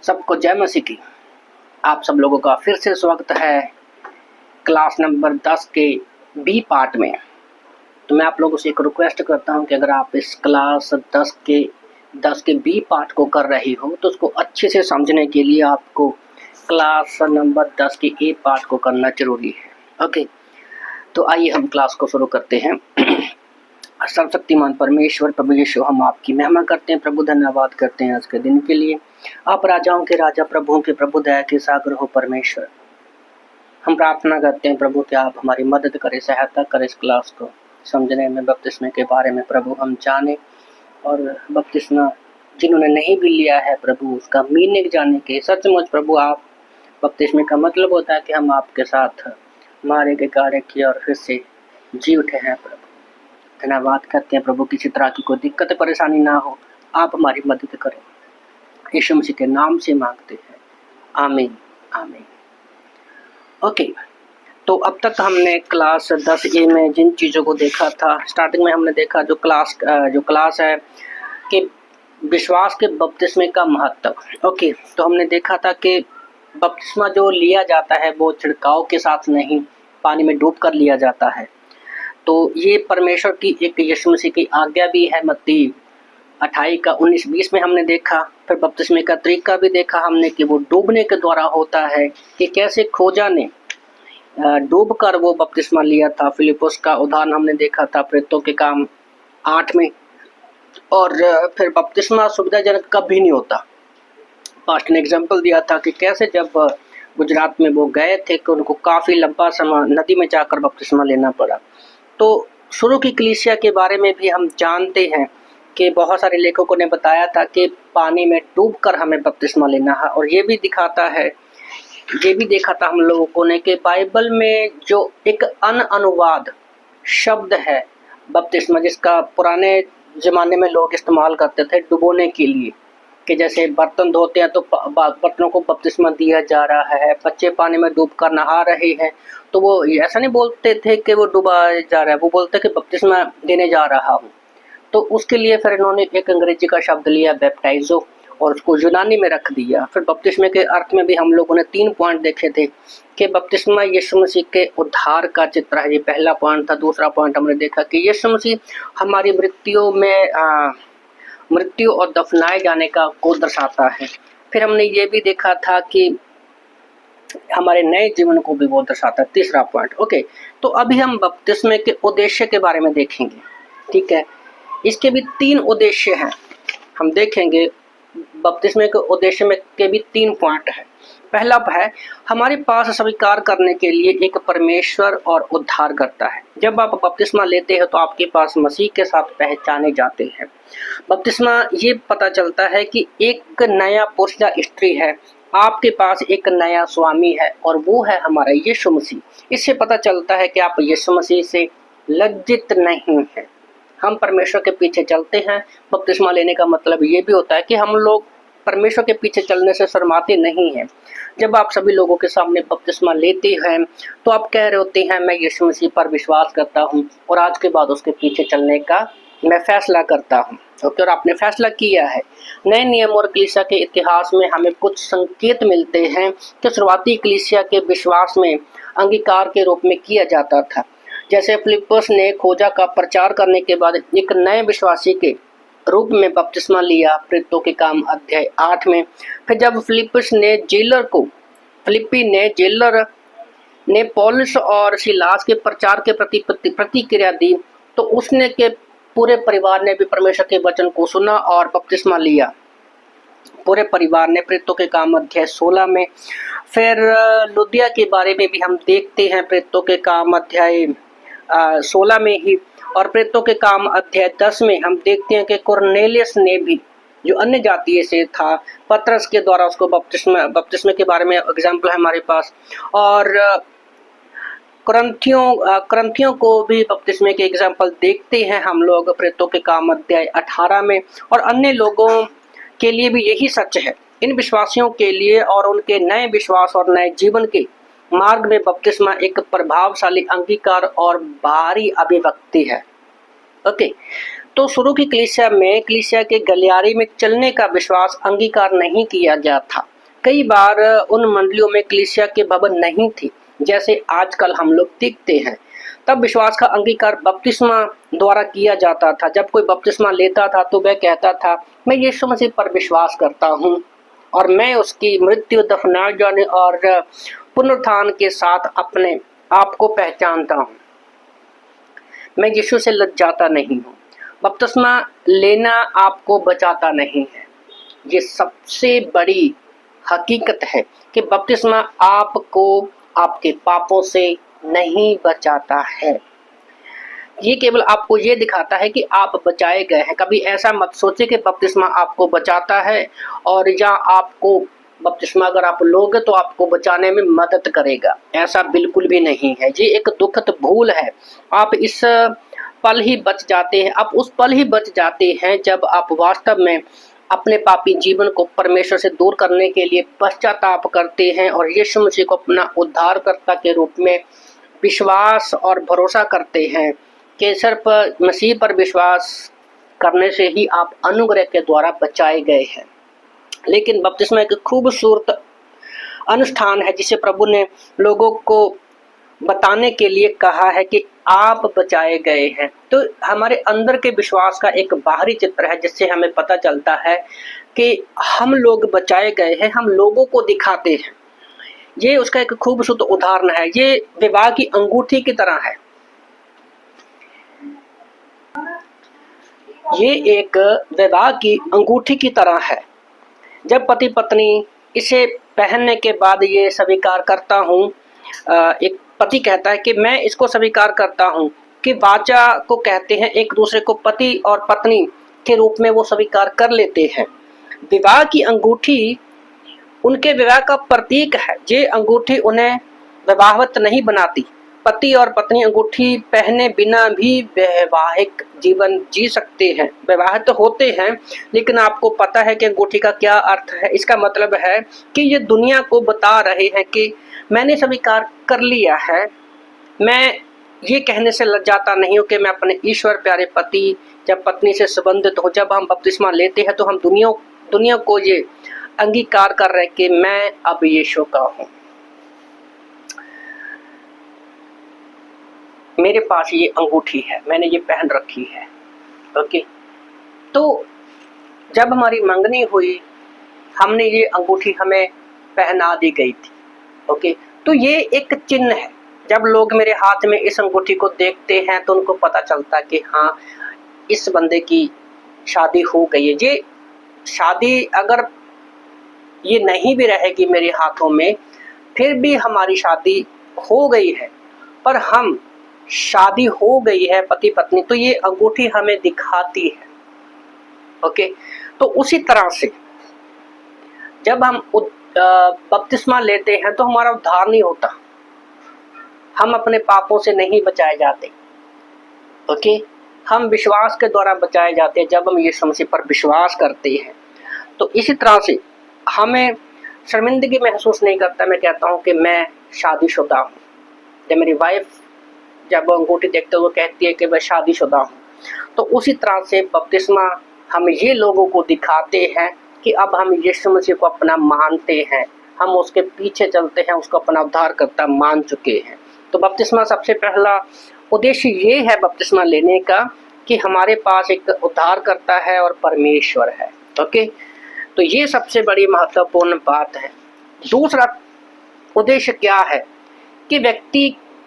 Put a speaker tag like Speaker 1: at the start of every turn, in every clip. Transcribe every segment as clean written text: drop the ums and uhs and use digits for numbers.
Speaker 1: सबको जय मसीह की। आप सब लोगों का फिर से स्वागत है क्लास नंबर 10 के बी पार्ट में। तो मैं आप लोगों से एक रिक्वेस्ट करता हूं कि अगर आप इस क्लास 10 के बी पार्ट को कर रही हो तो उसको अच्छे से समझने के लिए आपको क्लास नंबर 10 के ए पार्ट को करना जरूरी है। ओके, तो आइए हम क्लास को शुरू करते हैं। सर्वशक्तिमान परमेश्वर प्रभु यीशु, हम आपकी महिमा करते हैं प्रभु, धन्यवाद करते हैं आज के दिन के लिए। आप राजाओं के राजा, प्रभुओं के प्रभु, दया के सागर हो परमेश्वर। हम प्रार्थना करते हैं प्रभु कि आप हमारी मदद करें, सहायता करें इस क्लास को समझने में, बपतिस्मे के बारे में प्रभु हम जाने, और बपतिस्मा जिन्होंने नहीं भी लिया है प्रभु उसका मीनिंग जाने के। सचमुच प्रभु, आप बपतिस्मे का मतलब होता है कि हम आपके साथ मारे के कार्य किए और फिर से जी उठे हैं प्रभु। धन्यवाद करते हैं प्रभु, किसी तरह की कोई दिक्कत परेशानी ना हो, आप हमारी मदद करें, यीशु मसीह के नाम से मांगते हैं, आमीन आमीन। ओके, तो अब तक हमने क्लास 10 ए में जिन चीज़ों को देखा था, स्टार्टिंग में हमने देखा जो क्लास है कि विश्वास के बपतिस्मे का महत्व। ओके, तो हमने देखा था कि बपतिस्मा जो लिया जाता है वो छिड़काव के साथ नहीं, पानी में डूब कर लिया जाता है। तो ये परमेश्वर की एक यीशु मसीह की आज्ञा भी है। मत्ती 28 का 19-20 में हमने देखा। फिर बपतिस्मे का तरीका भी देखा हमने कि वो डूबने के द्वारा होता है, कि कैसे खोजा ने डूब कर वो बपतिस्मा लिया था। फिलिपुस का उदाहरण हमने देखा था प्रेरितों के काम 8 में। और फिर बपतिस्मा सुविधाजनक कभी नहीं होता। पास्ट ने एग्जाम्पल दिया था कि कैसे जब गुजरात में वो गए थे कि उनको काफ़ी लंबा समय नदी में जाकर बपतिस्मा लेना पड़ा। तो शुरू की कलीसिया के बारे में भी हम जानते हैं कि बहुत सारे लेखकों ने बताया था कि पानी में डूबकर हमें बपतिस्मा लेना है। और ये भी देखा था हम लोगों ने कि बाइबल में जो एक अनुवाद शब्द है बपतिस्मा, जिसका पुराने ज़माने में लोग इस्तेमाल करते थे डुबोने के लिए, कि जैसे बर्तन धोते हैं तो बर्तनों को बपतिस्मा दिया जा रहा है, बच्चे पानी में डूबकर नहा रहे हैं, तो वो ऐसा नहीं बोलते थे कि वो डूबा जा रहा है, वो बोलते कि बपतिस्मा देने जा रहा हूँ। तो उसके लिए फिर इन्होंने एक अंग्रेजी का शब्द लिया बैप्टाइजो, और उसको यूनानी में रख दिया। फिर बपतिस्मे के अर्थ में भी हम लोगों ने 3 पॉइंट देखे थे कि बपतिस्मा यीशु मसीह के उद्धार का चित्र है, ये पहला पॉइंट था। दूसरा पॉइंट हमने देखा कि यीशु मसीह हमारी मृत्यु और दफनाए जाने को दर्शाता है। फिर हमने ये भी देखा था कि हमारे नए जीवन को भी वो दर्शाता है, तीसरा पॉइंट। ओके, तो अभी हम बपतिस्मे के उद्देश्य के बारे में देखेंगे। ठीक है, इसके भी 3 उद्देश्य हैं, हम देखेंगे। बपतिस्मे के उद्देश्य में के भी 3 पॉइंट है। पहला है हमारे पास स्वीकार करने के लिए एक परमेश्वर और उद्धार करता है। जब आप बपतिस्मा लेते हैं तो आपके पास मसीह के साथ पहचाने जाते हैं। बपतिस्मा ये पता चलता है कि एक नया पुरुष या स्त्री है, आपके पास एक नया स्वामी है, और वो है हमारा यीशु मसीह। इससे पता चलता है कि आप यीशु मसीह से लज्जित नहीं हैं, हम परमेश्वर के पीछे चलते हैं। बपतिस्मा लेने का मतलब ये भी होता है कि हम लोग परमेश्वर के पीछे चलने से शर्माते नहीं हैं। जब आप सभी लोगों के सामने बपतिस्मा लेते हैं तो आप कह रहे होते हैं मैं यीशु मसीह पर विश्वास करता हूँ और आज के बाद उसके पीछे चलने का मैं फैसला करता हूँ। ओके, और आपने फैसला किया है। नए नियम और कलीसिया के इतिहास में हमें कुछ संकेत मिलते हैं कि शुरुआती कलीसिया के विश्वास में अंगीकार के रूप में किया जाता था। जैसे फिलिपुस ने खोजा का प्रचार करने के बाद एक नए विश्वासी के रूप में बपतिस्मा लिया, प्रेरितों के काम अध्याय 8 में। फिर जब फिलिप्पी जेलर ने पौलुस और सिलास के प्रचार के प्रति प्रतिक्रिया दी, तो उसने के पूरे परिवार ने भी परमेश्वर के वचन को सुना और बपतिस्मा लिया। पूरे परिवार ने, प्रेरितों के काम अध्याय 16 में। फिर लुदिया के बारे में भी हम देखते हैं प्रेरितों के काम अध्याय 16 में ही। और प्रेरितों के काम अध्याय 10 में हम देखते हैं कि कुरनेलियस ने भी, जो अन्य जातीय से था, पतरस के द्वारा उसको बपतिस्मे के बारे में एग्जाम्पल है हमारे पास। और करंथियों को भी बपतिस्मे के एग्जाम्पल देखते हैं हम लोग प्रेरितों के काम अध्याय 18 में। और अन्य लोगों के लिए भी यही सच है। इन विश्वासियों के लिए और उनके नए विश्वास और नए जीवन के मार्ग में बपतिस्मा एक प्रभावशाली अंगीकार और बाहरी अभिव्यक्ति है। ओके, तो शुरू की कलीसिया के गलियारे में चलने का विश्वास अंगीकार नहीं किया गया था। कई बार उन मंडलियों में कलीसिया के भवन नहीं थी जैसे आजकल हम लोग देखते हैं। तब विश्वास का अंगीकार बपतिस्मा द्वारा किया जाता था। जब कोई बपतिस्मा लेता था तो वह कहता था, मैं यीशु मसीह पर विश्वास करता हूँ और मैं उसकी मृत्यु, दफनाए जाने और पुनरुत्थान के साथ अपने आप को पहचानता हूँ। मैं यीशु से लज्जाता नहीं हूँ। बपतिस्मा लेना आपको बचाता नहीं है। ये सबसे बड़ी हकीकत है कि बपतिस्मा आपको आपके पापों से नहीं बचाता है। ये केवल आपको ये दिखाता है कि आप बचाए गए हैं। कभी ऐसा मत सोचे कि बपतिस्मा आपको बचाता है और या आपको बपतिस्मा अगर आप लोगे तो आपको बचाने में मदद करेगा। ऐसा बिल्कुल भी नहीं है। ये एक दुखद भूल है। आप इस पल ही बच जाते हैं। आप उस पल ही बच जाते हैं जब आप वास्तव में अपने पापी जीवन को परमेश्वर से दूर करने के लिए पश्चाताप करते हैं और यीशु मसीह को अपना उद्धारकर्ता के रूप में विश्वास और भरोसा करते हैं कि सिर्फ मसीह पर विश्वास करने से ही आप अनुग्रह के द्वारा बचाए गए हैं। लेकिन बपतिस्मा एक खूबसूरत अनुष्ठान है जिसे प्रभु ने लोगों को बताने के लिए कहा है कि आप बचाए गए हैं। तो हमारे अंदर के विश्वास का एक बाहरी चित्र है जिससे हमें पता चलता है कि हम लोग बचाए गए हैं। हम लोगों को दिखाते हैं। ये उसका एक खूबसूरत उदाहरण है। ये विवाह की अंगूठी की तरह है। ये एक विवाह की अंगूठी की तरह है। जब पति पत्नी इसे पहनने के बाद ये स्वीकार करता हूँ, एक पति कहता है कि मैं इसको स्वीकार करता हूँ, कि वाचा को कहते हैं एक दूसरे को पति और पत्नी के रूप में वो स्वीकार कर लेते हैं। विवाह की अंगूठी उनके विवाह का प्रतीक है। ये अंगूठी उन्हें विवाहवत नहीं बनाती। पति और पत्नी अंगूठी पहने बिना भी वैवाहिक जीवन जी सकते हैं। विवाहित होते हैं, लेकिन आपको पता है कि अंगूठी का क्या अर्थ है। इसका मतलब है कि ये दुनिया को बता रहे हैं कि मैंने स्वीकार कर लिया है। मैं ये कहने से लज्जाता नहीं हूँ कि मैं अपने ईश्वर प्यारे पति या पत्नी से संबंधित हूँ। जब हम बपतिस्मा लेते हैं तो हम दुनिया को ये अंगीकार कर रहे हैं कि मैं अब यीशु का हूँ। मेरे पास ये अंगूठी है, मैंने ये पहन रखी है। ओके, तो जब हमारी मंगनी हुई, हमने ये अंगूठी हमें पहना दी गई थी। ओके, तो ये एक चिन्ह है। जब लोग मेरे हाथ में इस अंगूठी को देखते हैं तो उनको पता चलता कि हाँ, इस बंदे की शादी हो गई है। ये शादी अगर ये नहीं भी रहेगी मेरे हाथों में, फिर भी हमारी शादी हो गई है। पर हम शादी हो गई है पति पत्नी, तो ये अंगूठी हमें दिखाती है। ओके, तो उसी तरह से जब हम बपतिस्मा लेते हैं तो हमारा उद्धार नहीं होता। हम अपने पापों से नहीं बचाए जाते। ओके, हम विश्वास के द्वारा बचाए जाते हैं। जब हम यीशु मसीह पर विश्वास करते हैं तो इसी तरह से हमें शर्मिंदगी महसूस नहीं करता। मैं कहता हूँ कि मैं शादीशुदा हूँ। जब मेरी वाइफ जब अंगूठी देखते हुए कहती है कि मैं शादीशुदा हूँ, तो उसी तरह से बपतिस्मा हम ये लोगों को दिखाते हैं कि अब हम यीशु मसीह को अपना मानते हैं। हम उसके पीछे चलते हैं, उसको अपना उद्धारकर्ता मान चुके हैं। तो बपतिस्मा सबसे पहला उद्देश्य ये है बपतिस्मा लेने का कि हमारे पास एक उद्धारकर्ता है और परमेश्वर है। ओके, तो ये सबसे बड़ी महत्वपूर्ण बात है। दूसरा उद्देश्य क्या है कि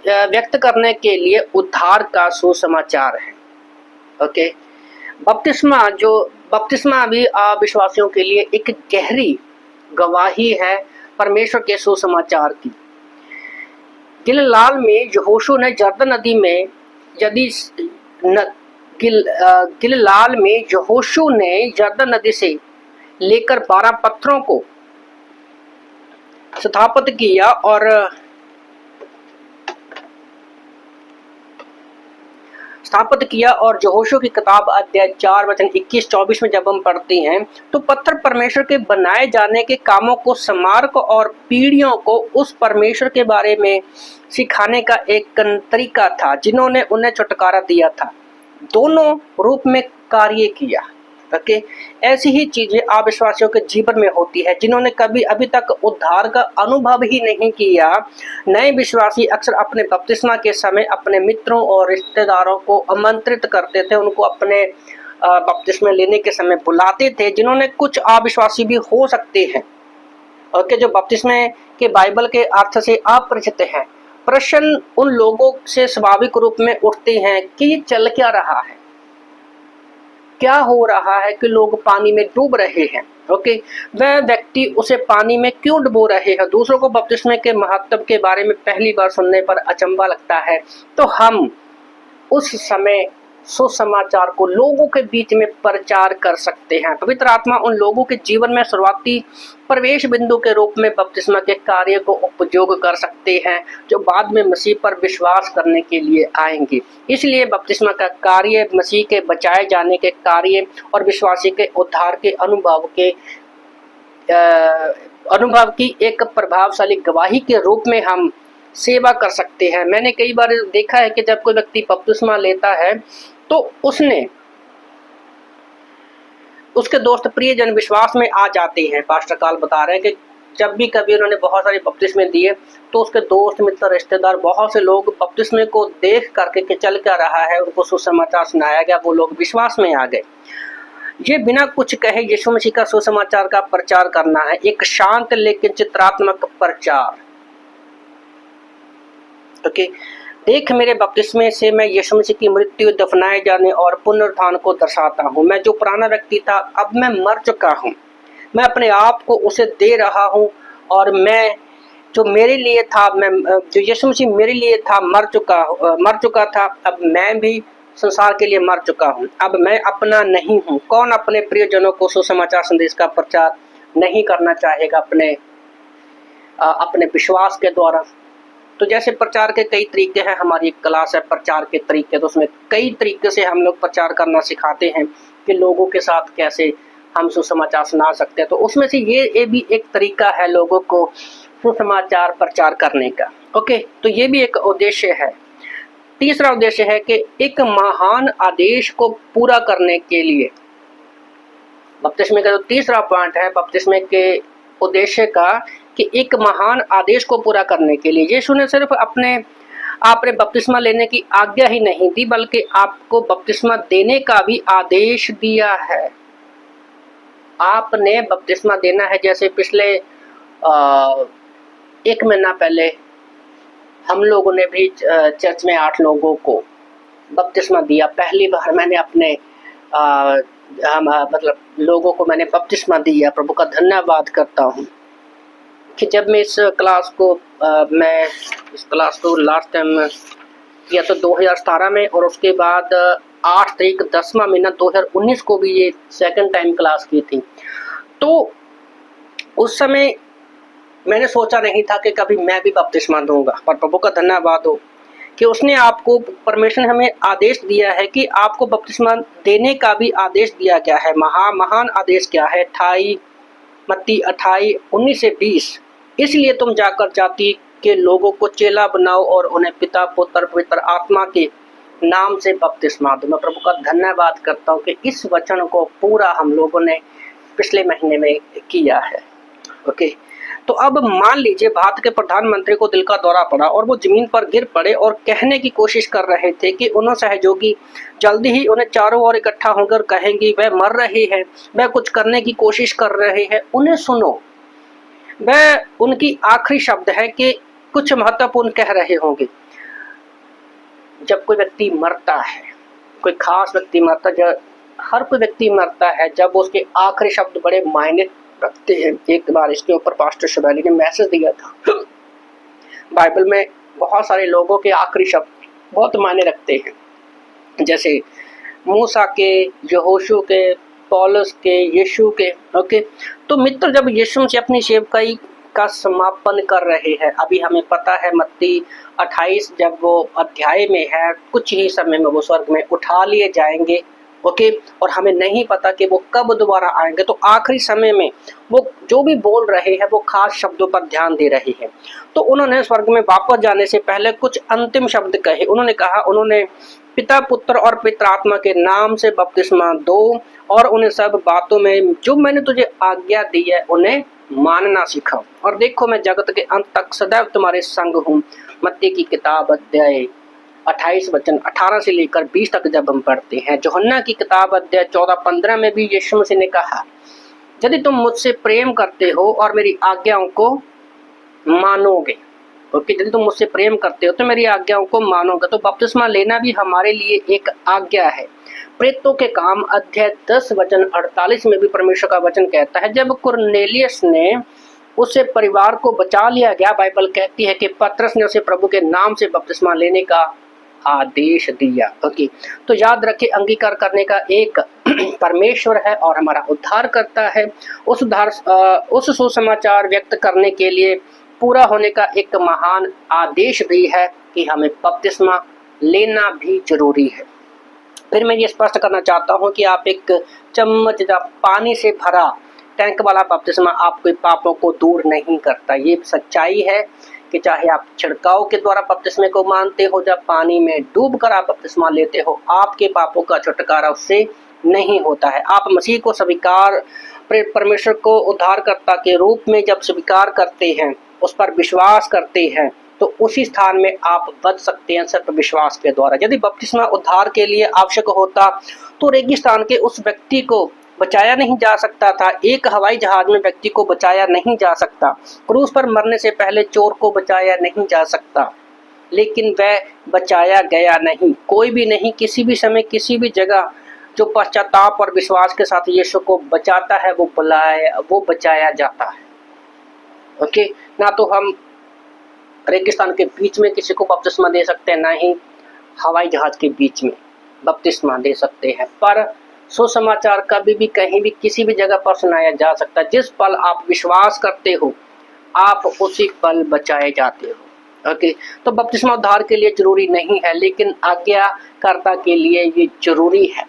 Speaker 1: व्यक्त करने के लिए उद्धार का सुसमाचार है। ओके, बपतिस्मा भी अविश्वासियों के लिए एक गहरी गवाही है परमेश्वर के सुसमाचार की। गिलगाल में यहोशू ने यरदन नदी में गिलगाल में यहोशू ने यरदन नदी से लेकर 12 पत्थरों को स्थापित किया और यहोशू की किताब अध्याय 4 वचन 21-24 में जब हम पढ़ते हैं तो पत्थर परमेश्वर के बनाए जाने के कामों को स्मारक और पीढ़ियों को उस परमेश्वर के बारे में सिखाने का एक तरीका था जिन्होंने उन्हें छुटकारा दिया था। दोनों रूप में कार्य किया। ओके, ऐसी ही चीजें अविश्वासियों के जीवन में होती है जिन्होंने कभी अभी तक उद्धार का अनुभव ही नहीं किया। नए विश्वासी अक्सर अपने बपतिस्मा के समय अपने मित्रों और रिश्तेदारों को आमंत्रित करते थे, उनको अपने बपतिस्मा लेने के समय बुलाते थे, जिन्होंने कुछ अविश्वासी भी हो सकते हैं, ओके, जो बपतिस्मे के बाइबल के अर्थ से अपरिचित हैं। प्रश्न उन लोगों से स्वाभाविक रूप में उठते हैं कि ये चल क्या रहा है, क्या हो रहा है कि लोग पानी में डूब रहे हैं। ओके, वह व्यक्ति उसे पानी में क्यों डुबो रहे हैं। दूसरों को बपतिस्मे के महत्व के बारे में पहली बार सुनने पर अचंभा लगता है, तो हम उस समय सुसमाचार को लोगों के बीच में प्रचार कर सकते हैं। पवित्र आत्मा उन लोगों के जीवन में शुरुआती प्रवेश बिंदु के रूप में बपतिस्मा के कार्य को उपयोग कर सकते हैं, जो बाद में मसीह पर विश्वास करने के लिए आएंगे। इसलिए बपतिस्मा का कार्य मसीह के बचाए जाने के कार्य और विश्वासी के उद्धार के अनुभव की एक प्रभावशाली गवाही के रूप में हम सेवा कर सकते हैं। मैंने कई बार देखा है कि जब कोई व्यक्ति बपतिस्मा लेता है तो उसके दोस्त प्रियजन विश्वास में आ जाते हैं। पास्टर काल बता रहे हैं कि जब भी कभी उन्होंने बहुत सारे बपतिस्मे दिए तो उसके दोस्त मित्र रिश्तेदार बहुत से लोग बपतिस्मे को देख करके कि चल क्या रहा है, उनको सुसमाचार सुनाया गया, वो लोग विश्वास में आ गए। ये बिना कुछ कहे यीशु मसीह का सुसमाचार का प्रचार करना है, एक शांत लेकिन चित्रात्मक प्रचार। ओके, देख मेरे बपतिस्मे से मैं यीशु मसीह की मृत्यु, दफनाए जाने और पुनरुत्थान को दर्शाता हूँ। मैं जो पुराना व्यक्ति था अब मैं मर चुका हूँ, मैं अपने आप को उसे दे रहा हूँ, और मैं जो मेरे लिए था, मैं जो यीशु मसीह मेरे लिए था मर चुका था, अब मैं भी संसार के लिए मर चुका हूँ। अब मैं अपना नहीं हूँ। कौन अपने प्रियजनों को सुसमाचार संदेश का प्रचार नहीं करना चाहेगा अपने विश्वास के द्वारा। तो जैसे प्रचार के कई तरीके हैं, हमारी एक क्लास है प्रचार के तरीके, तो उसमें कई तरीके से हम लोग प्रचार करना सिखाते हैं कि लोगों के साथ कैसे हम सुसमाचार सुना सकते हैं। तो उसमें से ये भी एक तरीका है लोगों को सुसमाचार प्रचार करने का। ओके, तो ये भी एक उद्देश्य है। तीसरा उद्देश्य है कि एक महान आदेश को पूरा करने के लिए, बपतिस्मे का जो तीसरा पॉइंट है बपतिस्मे के उद्देश्य का, कि एक महान आदेश को पूरा करने के लिए यीशु ने सिर्फ आपने बपतिस्मा लेने की आज्ञा ही नहीं दी, बल्कि आपको बपतिस्मा देने का भी आदेश दिया है। आपने बपतिस्मा देना है। जैसे पिछले 1 महीना पहले हम लोगों ने भी चर्च में 8 लोगों को बपतिस्मा दिया। पहली बार मैंने अपने मतलब लोगों को मैंने बपतिस्मा दिया। प्रभु का धन्यवाद करता हूँ कि जब मैं इस क्लास को लास्ट टाइम किया तो 2017 में, और उसके बाद 8 तारीख 10वां महीना 2019 को भी ये सेकंड टाइम क्लास की थी। तो उस समय मैंने सोचा नहीं था कि कभी मैं भी बपतिस्मा दूंगा, पर प्रभु का धन्यवाद हो कि उसने आपको, परमेश्वर ने हमें आदेश दिया है कि आपको बपतिस्मा देने का भी आदेश दिया गया है। महान आदेश क्या है? मत्ती 28:19-20। इसलिए तुम जाकर जाति के लोगों को चेला बनाओ और उन्हें पिता, पुत्र, पवित्र आत्मा के नाम से बपतिस्मा दो। मैं प्रभु का धन्यवाद करता हूँ कि इस वचन को पूरा हम लोगों ने पिछले महीने में किया है। ओके, तो अब मान लीजिए भारत के प्रधानमंत्री को दिल का दौरा पड़ा और वो जमीन पर गिर पड़े और कहने की कोशिश कर रहे थे कि उन्होंने सहयोगी जल्दी ही उन्हें चारों ओर इकट्ठा होकर कहेंगे वह मर रहे हैं, वह कुछ करने की कोशिश कर रहे हैं, उन्हें सुनो। वह उनकी आखिरी शब्द है कि कुछ महत्वपूर्ण कह रहे होंगे। जब कोई व्यक्ति मरता है, कोई खास व्यक्ति मरता है, हर कोई व्यक्ति मरता है, जब उसके आखिरी शब्द बड़े मायने रखते हैं। एक बार इसके ऊपर पास्टर शिवाली ने मैसेज दिया था। बाइबल में बहुत सारे लोगों के आखिरी शब्द बहुत मायने रखते हैं, जैसे मूसा के, यहोशू के, पौलुस के, यीशु के। ओके, तो मित्र जब यीशु से अपनी सेवकाई का समापन कर रहे हैं, अभी हमें पता है मत्ती 28 जब वो अध्याय में है, कुछ ही समय में वो स्वर्ग में उठा लिए जाएंगे। ओके, और हमें नहीं पता कि वो कब दोबारा आएंगे। तो आखिरी समय में वो जो भी बोल रहे हैं वो खास शब्दों पर ध्यान दे रहे हैं। तो उन्होंने स्वर्ग में वापस जाने से पहले कुछ अंतिम शब्द कहे। उन्होंने कहा, उन्होंने पिता, पुत्र और पवित्र आत्मा के नाम से बपतिस्मा दो और उन्हें सब बातों में जो मैंने तुझे आज्ञा दी है उन्हें मानना सीखा, और देखो मैं जगत के अंत तक सदैव तुम्हारे संग हूँ। मत्ती की किताब अध्याय 28 वचन 18 से लेकर 20 तक जब हम पढ़ते हैं। यूहन्ना की किताब अध्याय 14-15 में भी यीशु मसीह ने कहा, यदि तुम मुझसे प्रेम करते हो और मेरी आज्ञाओं को मानोगे, ओके, यदि तुम मुझसे प्रेम करते हो तो मेरी आज्ञाओं को मानोगे। तो बपतिस्मा लेना भी हमारे लिए एक आज्ञा है। प्रेरितों के काम अध्याय 10 वचन 48 में भी परमेश्वर का वचन कहता है, जब कुरनेलियस ने उससे परिवार को बचा लिया गया, बाइबल कहती है कि पतरस ने उसे प्रभु के नाम से बपतिस्मा लेने का आदेश दिया। ओके, तो याद रखें, अंगीकार करने का एक परमेश्वर है और हमारा उद्धार करता है। उस सुसमाचार व्यक्त करने के लिए पूरा होने का एक महान आदेश भी है कि हमें बपतिस्मा लेना भी जरूरी है। फिर मैं ये स्पष्ट करना चाहता हूँ कि आप एक चम्मच पानी से भरा टैंक वाला बपतिस्मा आपके पापों को दूर नहीं करता। ये सच्चाई है कि चाहे आप छिड़काव के द्वारा बपतिस्मे को मानते हो या पानी में डूबकर आप बपतिस्मा लेते हो, आपके पापों का छुटकारा उससे नहीं होता है। आप मसीह को स्वीकार, परमेश्वर को उद्धारकर्ता के रूप में जब स्वीकार करते हैं, उस पर विश्वास करते हैं, तो उसी स्थान में आप बच सकते हैं सिर्फ विश्वास के द्वारा। यदि बपतिस्मा उद्धार के लिए आवश्यक होता तो रेगिस्तान के उस व्यक्ति को बचाया नहीं जा सकता था, एक हवाई जहाज में व्यक्ति को बचाया नहीं जा सकता, क्रूस पर मरने से पहले चोर को बचाया नहीं जा सकता, लेकिन वह बचाया गया नहीं। कोई भी नहीं, किसी भी समय किसी भी जगह जो पश्चाताप और विश्वास के साथ यीशु को बचाता है वो बचाया जाता है। ओके, ना तो हम रेगिस्तान के बीच में किसी को बपतिस्मा दे सकते हैं, ना ही हवाई जहाज के बीच में बपतिस्मा दे सकते हैं, पर सुसमाचार कभी भी कहीं भी किसी भी जगह पर सुनाया जा सकता है। जिस पल आप विश्वास करते हो आप उसी पल बचाए जाते हो। ओके, तो बपतिस्मा उद्धार के लिए जरूरी नहीं है, लेकिन आज्ञाकर्ता के लिए ये जरूरी है।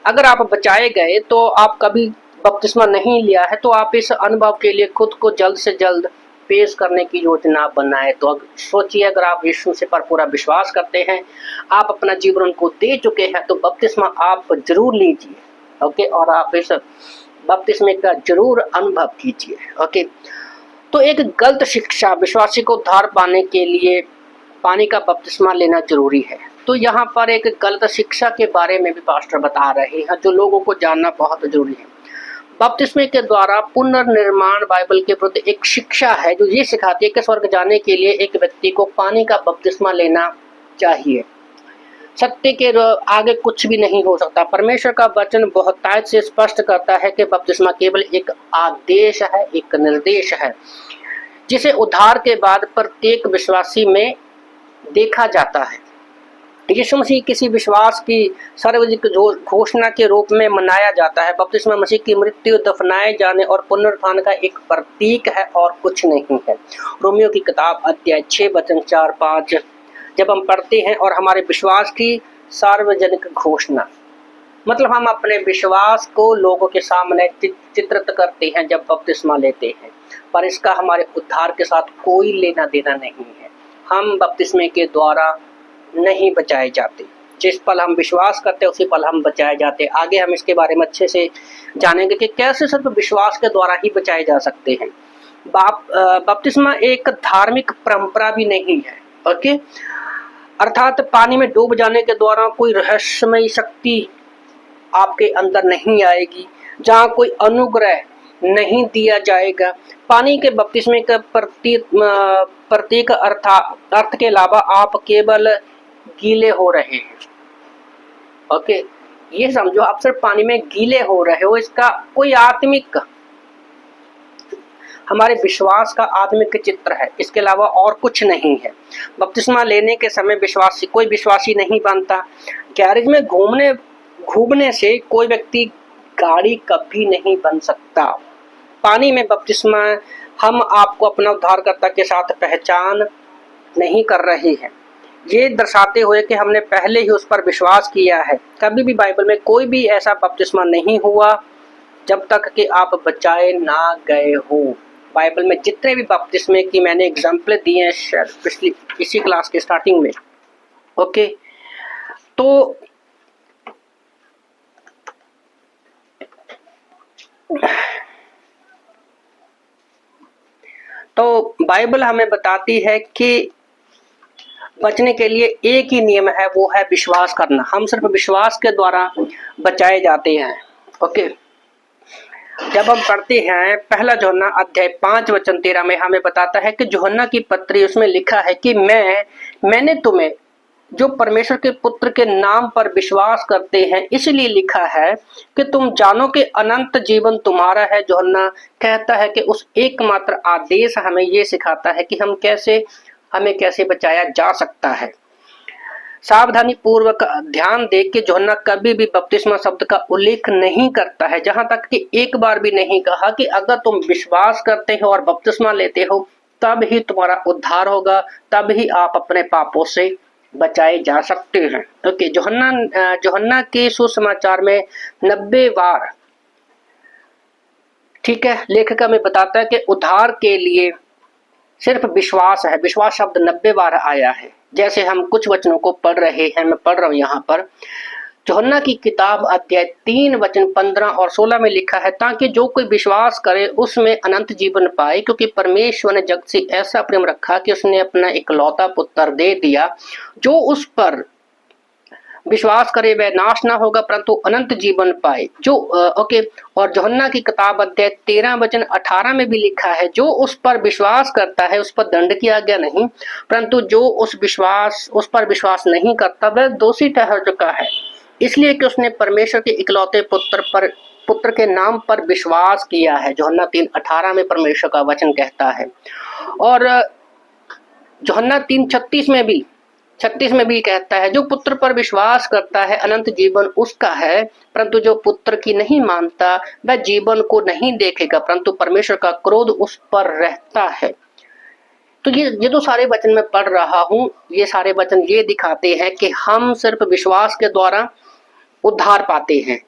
Speaker 1: अगर आप बचाए गए तो आप कभी बपतिस्मा नहीं लिया है, तो आप इस अनुभव के लिए खुद को जल्द से जल्द पेश करने की योजना बनाए। तो अब सोचिए, अगर आप यीशु से पर पूरा विश्वास करते हैं, आप अपना जीवन उनको दे चुके हैं, तो बपतिस्मा आप जरूर लीजिए। ओके, और आप इस बपतिस्मे का जरूर अनुभव कीजिए। ओके, तो एक गलत शिक्षा, विश्वासी को उद्धार पाने के लिए पानी का बपतिस्मा लेना जरूरी है। तो यहाँ पर एक गलत शिक्षा के बारे में भी पास्टर बता रहे हैं जो लोगों को जानना बहुत जरूरी है। बपतिस्मे के द्वारा पुनर्निर्माण बाइबल के प्रति एक शिक्षा है जो ये सिखाती है कि स्वर्ग जाने के लिए एक व्यक्ति को पानी का बपतिस्मा लेना चाहिए। सत्य के आगे कुछ भी नहीं हो सकता। परमेश्वर का वचन बहुतायत से स्पष्ट करता है कि बपतिस्मा केवल एक आदेश है, एक निर्देश है, जिसे उद्धार के बाद प्रत्येक विश्वासी में देखा जाता है। यीशु मसीह किसी विश्वास की सार्वजनिक घोषणा के रूप में मनाया जाता है। बपतिस्मा मसीह की मृत्यु, दफनाए जाने और पुनरुत्थान का एक प्रतीक है और कुछ नहीं है। रोमियो की किताब अध्याय 6 वचन 4-5 जब हम पढ़ते हैं, और हमारे विश्वास की सार्वजनिक घोषणा, मतलब हम अपने विश्वास को लोगों के सामने चित्रित करते हैं जब बपतिस्मा लेते हैं, पर इसका हमारे उद्धार के साथ कोई लेना देना नहीं है। हम बपतिस्मे के द्वारा नहीं बचाए जाते। जिस पल हम विश्वास करते हैं उसी पल हम बचाए जाते हैं। आगे हम इसके बारे में अच्छे से जानेंगे कि कैसे सिर्फ विश्वास के द्वारा ही बचाए जा सकते हैं। बपतिस्मा एक धार्मिक परंपरा भी नहीं है। ओके, अर्थात पानी में डूब जाने के द्वारा कोई रहस्यमय शक्ति आपके अंदर नहीं आएगी, जहाँ कोई अनुग्रह नहीं दिया जाएगा। पानी के बपतिस्मे का प्रतीक अर्थ के अलावा आप केवल गीले हो रहे हैं। ओके, ये समझो, आप सिर्फ पानी में गीले हो रहे हो, इसका कोई आत्मिक, हमारे विश्वास का आत्मिक चित्र है, इसके अलावा और कुछ नहीं है। बपतिस्मा लेने के समय कोई विश्वासी नहीं बनता। गैरेज में घूमने से कोई व्यक्ति गाड़ी कभी नहीं बन सकता। पानी में बपतिस्मा हम आपको अपना उद्धारकर्ता के साथ पहचान नहीं कर रहे हैं। ये दर्शाते हुए कि हमने पहले ही उस पर विश्वास किया है। कभी भी बाइबल में कोई भी ऐसा बपतिस्मा नहीं हुआ जब तक कि आप बचाए ना गए हो। बाइबल में जितने भी बपतिस्मे की मैंने एग्जाम्पल दिए हैं शायद पिछली इसी क्लास के स्टार्टिंग में, ओके, तो बाइबल हमें बताती है कि बचने के लिए एक ही नियम है, वो है विश्वास करना। हम सिर्फ विश्वास के द्वारा बचाए जाते हैं। ओके, जब हम पढ़ते हैं पहला यूहन्ना अध्याय 5 वचन 13 में हमें बताता है कि यूहन्ना की पत्री, उसमें लिखा है कि मैंने तुम्हें जो परमेश्वर के पुत्र के नाम पर विश्वास करते हैं इसलिए लिखा है कि तुम जानो कि अनंत जीवन तुम्हारा है। यूहन्ना कहता है कि उस एकमात्र आदेश हमें ये सिखाता है कि हमें कैसे बचाया जा सकता है। सावधानी पूर्वक ध्यान देख के यूहन्ना कभी भी बपतिस्मा शब्द का उल्लेख नहीं करता है, जहां तक कि एक बार भी नहीं कहा कि अगर तुम विश्वास करते हो और बपतिस्मा लेते हो तब ही तुम्हारा उद्धार होगा, तब ही आप अपने पापों से बचाए जा सकते हैं। ओके, यूहन्ना के सुसमाचार में 90 बार, ठीक है, लेखक हमें बताता है कि उद्धार के लिए सिर्फ विश्वास है। विश्वास शब्द 90 बार आया है। जैसे हम कुछ वचनों को पढ़ रहे हैं, मैं पढ़ रहा हूं यहाँ पर। यूहन्ना की किताब अध्याय 3 वचन 15 और 16 में लिखा है, ताकि जो कोई विश्वास करे उसमें अनंत जीवन पाए, क्योंकि परमेश्वर ने जगत से ऐसा प्रेम रखा कि उसने अपना इकलौता पुत्र दे दिया, जो उस पर विश्वास करे वह नाश ना होगा परंतु अनंत जीवन पाए। ओके, और यूहन्ना की किताब अध्याय 13 वचन 18 में भी लिखा है, जो उस पर विश्वास करता है उस पर दंड की आज्ञा नहीं, परंतु जो उस पर विश्वास नहीं करता वह दोषी ठहर चुका है, इसलिए कि उसने परमेश्वर के इकलौते पुत्र के नाम पर विश्वास किया है। यूहन्ना 3:18 में परमेश्वर का वचन कहता है। और यूहन्ना 3:36 में भी कहता है, जो पुत्र पर विश्वास करता है अनंत जीवन उसका है, परंतु जो पुत्र की नहीं मानता वह जीवन को नहीं देखेगा, परंतु परमेश्वर का क्रोध उस पर रहता है। तो ये जो सारे वचन मैं पढ़ रहा हूं, ये सारे वचन ये दिखाते हैं कि हम सिर्फ विश्वास के द्वारा उद्धार पाते हैं।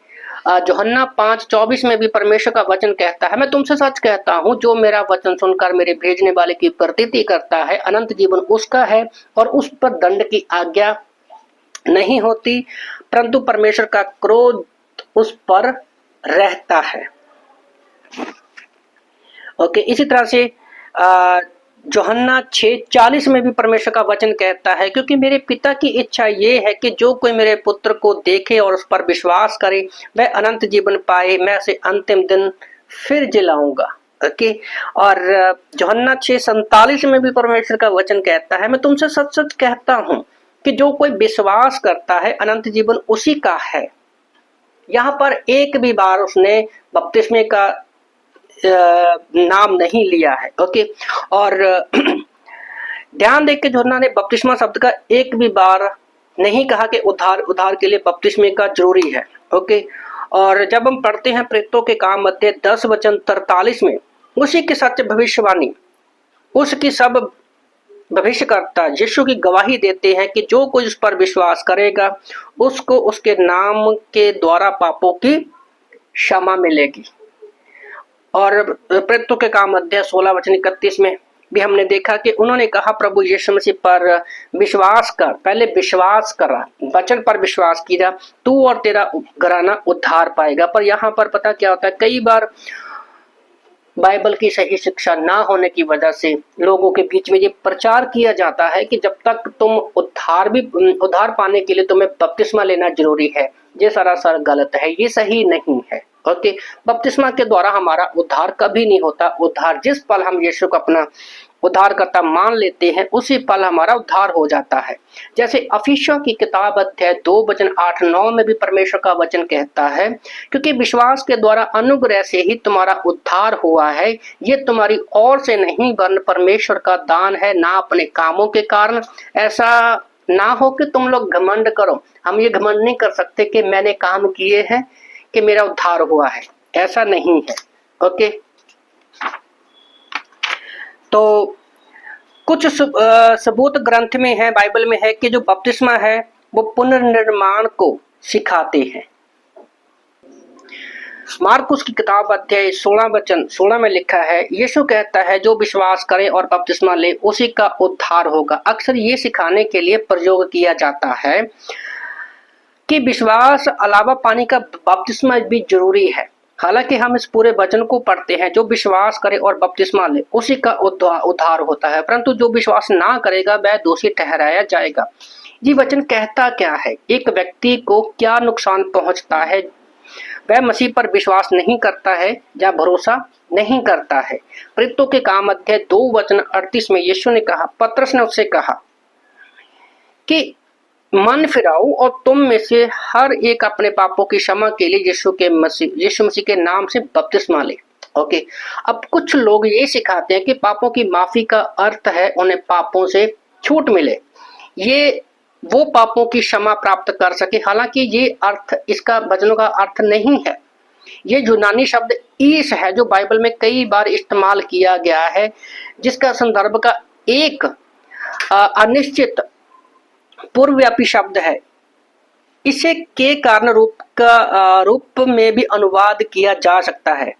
Speaker 1: यूहन्ना 5:24 में भी परमेश्वर का वचन कहता है, मैं तुमसे सच कहता हूं, जो मेरा वचन सुनकर मेरे भेजने वाले की प्रतीति करता है अनंत जीवन उसका है और उस पर दंड की आज्ञा नहीं होती, परंतु परमेश्वर का क्रोध उस पर रहता है। ओके, इसी तरह से यूहन्ना 6:40 में भी परमेश्वर का वचन कहता है, क्योंकि मेरे पिता की इच्छा ये है कि जो कोई मेरे पुत्र को देखे और उस पर विश्वास करे वह अनंत जीवन पाए, मैं उसे अंतिम दिन फिर जिलाऊंगा। ओके, और यूहन्ना 6:47 में भी परमेश्वर का वचन कहता है, मैं तुमसे सच सच कहता हूं कि जो कोई विश्वास करता है अनंत जीवन उसी का है। यहाँ पर एक भी बार उसने बपतिस्मे का नाम नहीं लिया है। ओके, और ध्यान देख के यूहन्ना ने बपतिस्मा शब्द का एक भी बार नहीं कहा कि उद्धार के लिए बपतिस्मे का जरूरी है। ओके, और जब हम पढ़ते हैं प्रेरितों के काम अध्याय 10 वचन 43 में, उसी की सत्य भविष्यवाणी, उसकी सब भविष्यकर्ता यीशु की गवाही देते हैं कि जो कोई उस पर विश्वास करेगा उसको उसके नाम के द्वारा पापों की क्षमा मिलेगी। और प्रेरितों के काम अध्याय 16 वचन 31 में भी हमने देखा कि उन्होंने कहा, प्रभु यीशु मसीह पर विश्वास कर, पहले विश्वास करा, वचन पर विश्वास किया, तू और तेरा घराना उद्धार पाएगा। पर यहाँ पर पता क्या होता है, कई बार बाइबल की सही शिक्षा ना होने की वजह से लोगों के बीच में ये प्रचार किया जाता है कि जब तक तुम उद्धार पाने के लिए तुम्हें बपतिस्मा लेना जरूरी है। ये सरासर गलत है, ये सही नहीं है। ओके, बपतिस्मा के द्वारा हमारा उद्धार कभी नहीं होता। उद्धार जिस पल हम यीशु को अपना उद्धारकर्ता मान लेते हैं उसी पल हमारा उद्धार हो जाता है। जैसे अफिसियों की किताब अध्याय 2 वचन 8-9 में भी परमेश्वर का वचन कहता है, क्योंकि विश्वास के द्वारा अनुग्रह से ही तुम्हारा उद्धार हुआ है, ये तुम्हारी ओर से नहीं वरन परमेश्वर का दान है, ना अपने कामों के कारण, ऐसा ना हो कि तुम लोग घमंड करो। हम ये घमंड नहीं कर सकते कि मैंने काम किए हैं कि मेरा उद्धार हुआ है, ऐसा नहीं है। ओके, तो कुछ सबूत ग्रंथ में है, बाइबल में है कि जो बपतिस्मा है वो पुनर्निर्माण को सिखाते हैं। मार्कुस की किताब अध्याय 16 में लिखा है, यीशु कहता है जो विश्वास करे और बपतिस्मा ले उसी का उद्धार होगा। अक्सर ये सिखाने के लिए प्रयोग किया जाता है कि विश्वास अलावा पानी का बपतिस्मा भी जरूरी है। हालांकि हम इस पूरे वचन को पढ़ते हैं, जो विश्वास करे और बपतिस्मा ले उसी का उद्धार होता है, परंतु जो विश्वास ना करेगा वह दोषी ठहराया जाएगा। ये वचन कहता क्या है? एक व्यक्ति को क्या नुकसान पहुंचता है? वह मसीह पर विश्वास नहीं करता है या भरोसा नहीं करता है। प्रेरितों के काम अध्याय 2 वचन 38 में यीशु ने कहा, पतरस ने उससे कहा कि मन फिराओ और तुम में से हर एक अपने पापों की क्षमा के लिए यीशु मसीह के नाम से बपतिस्मा ले। ओके, अब कुछ लोग ये सिखाते हैं कि पापों की माफी का अर्थ है उन्हें पापों से छूट मिले, ये वो पापों की क्षमा प्राप्त कर सके। हालांकि ये अर्थ, इसका वचनों का अर्थ नहीं है। ये यूनानी शब्द ईश है जो बाइबल में कई बार इस्तेमाल किया गया है, जिसका संदर्भ का एक अनिश्चित पूर्वव्यापी शब्द है। इसे के कारण रूप में भी अनुवाद किया जा सकता है।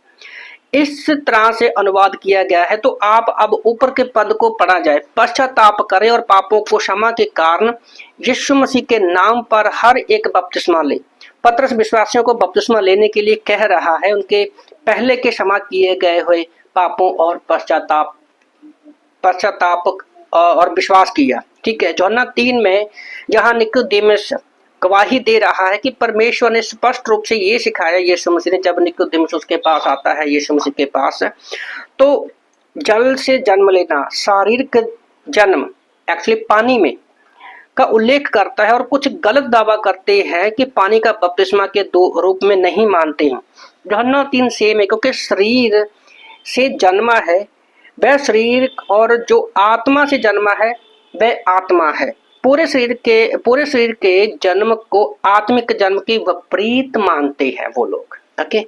Speaker 1: इस तरह से अनुवाद किया गया है, तो आप अब ऊपर के पद को पढ़ा जाए, पश्चाताप करें और पापों को क्षमा के कारण यीशु मसीह के नाम पर हर एक बपतिस्मा ले। पतरस विश्वासियों को बपतिस्मा लेने के लिए कह रहा है, उनके पहले के क्षमा किए गए हुए पापों और पश्चाताप और विश्वास किया। ठीक है, यूहन्ना 3 में जहां निकोदेमुस गवाही दे रहा है कि परमेश्वर ने स्पष्ट रूप से ये सिखाया, यीशु मसीह ने, जब निकोदेमुस उसके पास आता है, यीशु मसीह के पास, तो जल से जन्म लेना, शारीरिक जन्म एक्चुअली पानी में का उल्लेख करता है, और कुछ गलत दावा करते हैं कि पानी का बपतिस्मा के दो रूप में नहीं मानते हैं। यूहन्ना 3 से में, क्योंकि शरीर से जन्मा है वह शरीर, और जो आत्मा से जन्मा है वह आत्मा है। पूरे शरीर के जन्म को आत्मिक जन्म के विपरीत मानते हैं वो लोग। ओके,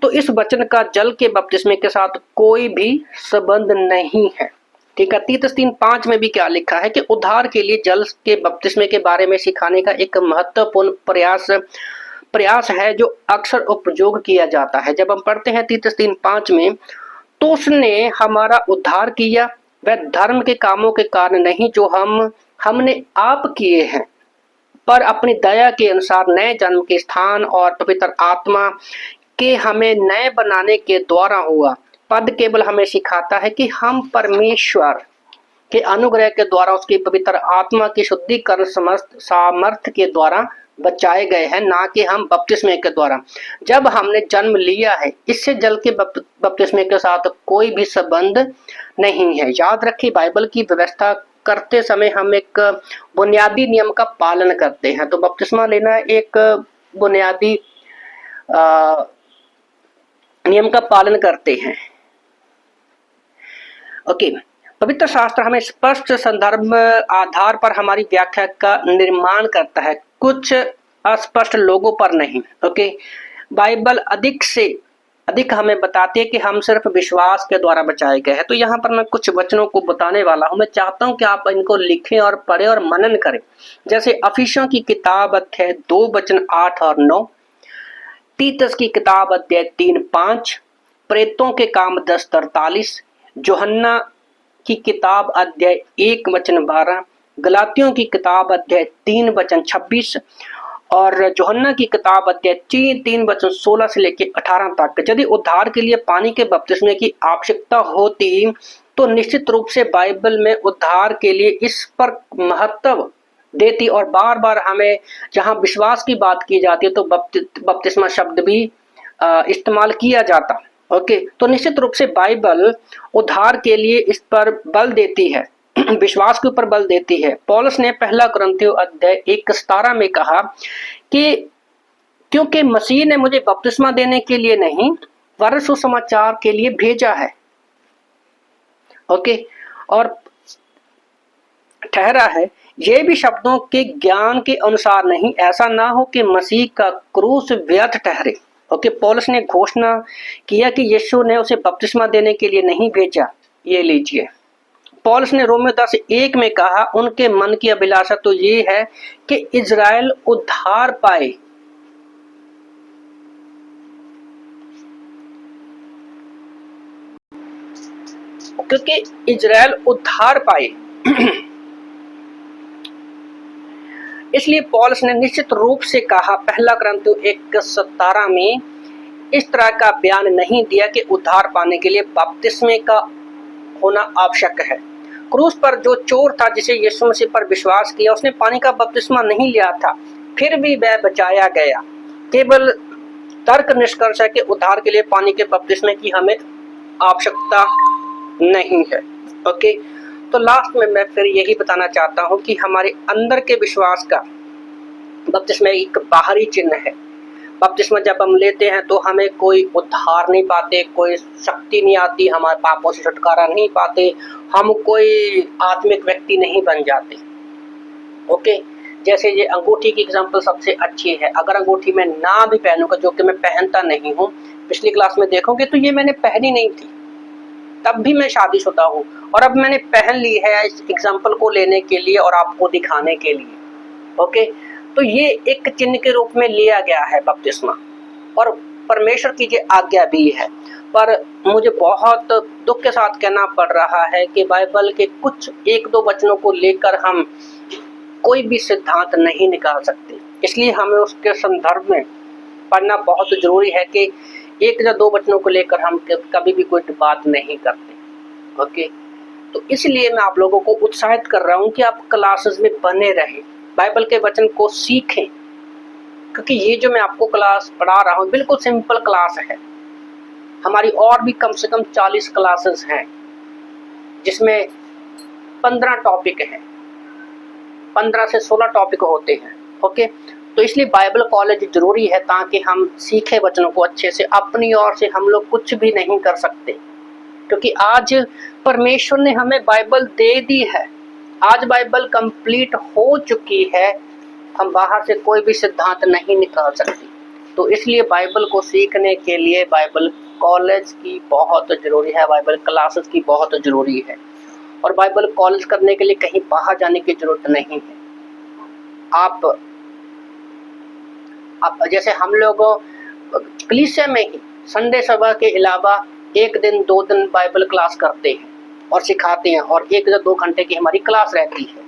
Speaker 1: तो इस वचन का जल के बपतिस्मे के साथ कोई भी संबंध नहीं है। ठीक है, तीतुस 3:5 में भी क्या लिखा है कि उद्धार के लिए जल के बपतिस्मे के बारे में सिखाने का एक महत्वपूर्ण प्रयास है जो अक्सर उपयोग किया जाता है। जब हम पढ़ते हैं तीतुस 3:5 में, तो उसने हमारा उद्धार किया, वह धर्म के कामों के कारण नहीं जो हमने आप किए हैं, पर अपनी दया के अनुसार नए जन्म के स्थान और पवित्र आत्मा के हमें नए बनाने के द्वारा हुआ। पद केवल हमें सिखाता है कि हम परमेश्वर के अनुग्रह के द्वारा उसकी पवित्र आत्मा की शुद्धिकरण सामर्थ्य के द्वारा बचाए गए हैं, ना कि हम बपतिस्मे के द्वारा। जब हमने जन्म लिया है, इससे जल के बपतिस्मे के साथ कोई भी संबंध नहीं है। याद रखिए, बाइबल की व्यवस्था करते समय हम एक बुनियादी नियम का पालन करते हैं। तो बपतिस्मा लेना एक बुनियादी नियम का पालन करते हैं। ओके, पवित्र शास्त्र हमें स्पष्ट संदर्भ आधार पर हमारी व्याख्या का निर्माण करता है, कुछ अस्पष्ट लोगों पर नहीं। ओके, बाइबल अधिक से अधिक हमें बताती है कि हम सिर्फ विश्वास के द्वारा बचाए गए हैं। तो यहाँ पर मैं कुछ वचनों को बताने वाला हूँ। मैं चाहता हूँ कि आप इनको लिखें और पढ़ें और मनन करें। जैसे अफिसियों की किताब अध्याय 2 वचन 8 और 9, तीतुस की किताब अध्याय 3:5, प्रेरितों के काम 10:43, यूहन्ना की किताब अध्याय 1 वचन 12, गलातियों की किताब अध्याय 3 वचन 26 और यूहन्ना की किताब अध्याय 3 वचन 16 से लेकर 18 तक। यदि उद्धार के लिए पानी के बपतिस्मे की आवश्यकता होती तो निश्चित रूप से बाइबल में उद्धार के लिए इस पर महत्व देती, और बार बार हमें जहां विश्वास की बात की जाती है तो बपतिस्मा शब्द भी इस्तेमाल किया जाता। ओके, तो निश्चित रूप से बाइबल उद्धार के लिए इस पर बल देती है, विश्वास के ऊपर बल देती है। पौलुस ने पहला कुरिन्थियों अध्याय 1:17 में कहा कि क्योंकि मसीह ने मुझे बपतिस्मा देने के लिए नहीं वरन सुसमाचार के लिए भेजा है। ओके, और ठहरा है, यह भी शब्दों के ज्ञान के अनुसार नहीं, ऐसा ना हो कि मसीह का क्रूस व्यर्थ ठहरे। ओके, पौलुस ने घोषणा किया कि यीशु ने उसे बपतिस्मा देने के लिए नहीं भेजा। ये लीजिए, पौलुस ने रोमियो 10:1 में कहा, उनके मन की अभिलाषा तो ये है कि इजराइल उद्धार पाए। क्योंकि इजराइल उद्धार पाए इसलिए पौलुस ने निश्चित रूप से कहा, पहला कुरिन्थियों 1:17 में इस तरह का बयान नहीं दिया कि उद्धार पाने के लिए बपतिस्मे का होना आवश्यक है। क्रूस पर जो चोर था जिसे यीशु मसीह पर विश्वास किया, उसने पानी का बपतिस्मा नहीं लिया था, फिर भी वह बचाया गया। केवल तर्क निष्कर्ष है कि उद्धार के लिए पानी के बपतिस्मे की हमें आवश्यकता नहीं है। ओके, तो लास्ट में मैं फिर यही बताना चाहता हूं कि हमारे अंदर के विश्वास का बपतिस्मा एक बाहरी चिन्ह है। बपतिस्मा जब हम लेते हैं तो हमें कोई उद्धार नहीं पाते, कोई शक्ति नहीं आती, हमारे पापों से छुटकारा नहीं पाते, हम कोई आत्मिक व्यक्ति नहीं बन जाते। ओके, जैसे ये अंगूठी की एग्जांपल सबसे अच्छी है। अगर अंगूठी मैं ना भी पहनूंगा, जो कि मैं पहनता नहीं हूँ, पिछली क्लास में देखोगे तो ये मैंने पहनी नहीं थी, तब भी मैं शादीशुदा हूँ, और अब मैंने पहन ली है इस एग्जाम्पल को लेने के लिए और आपको दिखाने के लिए। ओके, तो ये एक चिन्ह के रूप में लिया गया है बपतिस्मा, और परमेश्वर की ये आज्ञा भी है। पर मुझे बहुत दुख के साथ कहना पड़ रहा है कि बाइबल के कुछ एक दो वचनों को लेकर हम कोई भी सिद्धांत नहीं निकाल सकते, इसलिए हमें उसके संदर्भ में पढ़ना बहुत जरूरी है कि एक या दो वचनों को लेकर हम कभी भी कोई बात नहीं करते। ओके, तो इसलिए मैं आप लोगों को उत्साहित कर रहा हूं कि आप क्लासेस में बने रहें, बाइबल के वचन को सीखें, क्योंकि ये जो मैं आपको क्लास पढ़ा रहा हूँ बिल्कुल सिंपल क्लास है। हमारी और भी कम से कम 40 क्लासेस हैं, जिसमें 15 टॉपिक हैं, 15 से 16 टॉपिक होते हैं। ओके, तो इसलिए बाइबल कॉलेज जरूरी है, ताकि हम सीखे वचनों को अच्छे से। अपनी ओर से हम लोग कुछ भी नहीं कर सकते, क्योंकि आज परमेश्वर ने हमें बाइबल दे दी है, आज बाइबल कंप्लीट हो चुकी है, हम बाहर से कोई भी सिद्धांत नहीं निकाल सकते। तो इसलिए बाइबल को सीखने के लिए बाइबल कॉलेज की बहुत जरूरी है, बाइबल क्लासेस की बहुत जरूरी है, और बाइबल कॉलेज करने के लिए कहीं बाहर जाने की जरूरत नहीं है। आप जैसे हम लोग कलीसिया में ही संडे सभा के अलावा एक दिन दो दिन बाइबल क्लास करते हैं और सिखाते हैं, और 1 या 2 घंटे की हमारी क्लास रहती है।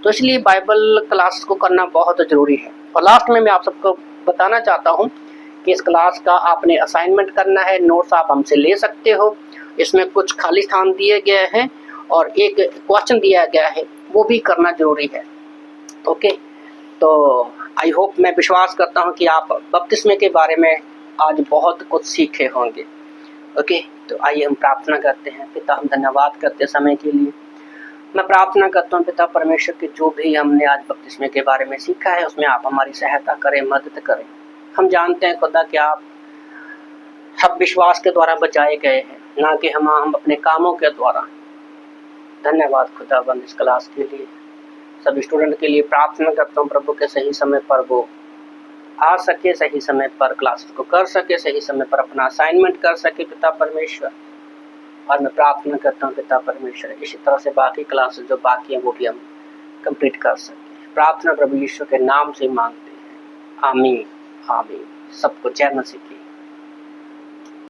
Speaker 1: तो इसलिए बाइबल क्लास को करना बहुत ज़रूरी है। और लास्ट में मैं आप सबको बताना चाहता हूँ कि इस क्लास का आपने असाइनमेंट करना है, नोट्स आप हमसे ले सकते हो। इसमें कुछ खाली स्थान दिए गए हैं और एक क्वेश्चन दिया गया है, वो भी करना जरूरी है। ओके, तो आई होप, मैं विश्वास करता हूँ कि आप बपतिस्मे के बारे में आज बहुत कुछ सीखे होंगे। ओके, तो आइए हम प्रार्थना करते हैं। पिता, हम धन्यवाद करते हैं समय के लिए। मैं प्रार्थना करता हूँ पिता परमेश्वर कि जो भी हमने आज बपतिस्मे के बारे में सीखा है, उसमें आप हमारी सहायता करें, मदद करें। हम जानते हैं खुदा कि आप सब विश्वास के द्वारा बचाए गए हैं, ना कि हम अपने कामों के द्वारा। धन्यवाद खुदाबंद इस क्लास के लिए। सभी स्टूडेंट के लिए प्रार्थना करता हूँ प्रभु के सही समय पर वो आ सके, सही समय पर क्लासेस को कर सके, सही समय पर अपना असाइनमेंट कर सके पिता परमेश्वर। और मैं प्रार्थना करता हूँ पिता परमेश्वर, इसी तरह से बाकी क्लासेस जो बाकी हैं वो भी हम कंप्लीट कर सकें। प्रार्थना प्रभु यीशु के नाम से मांगते हैं, आमीन आमीन। सबको जय मसीह की।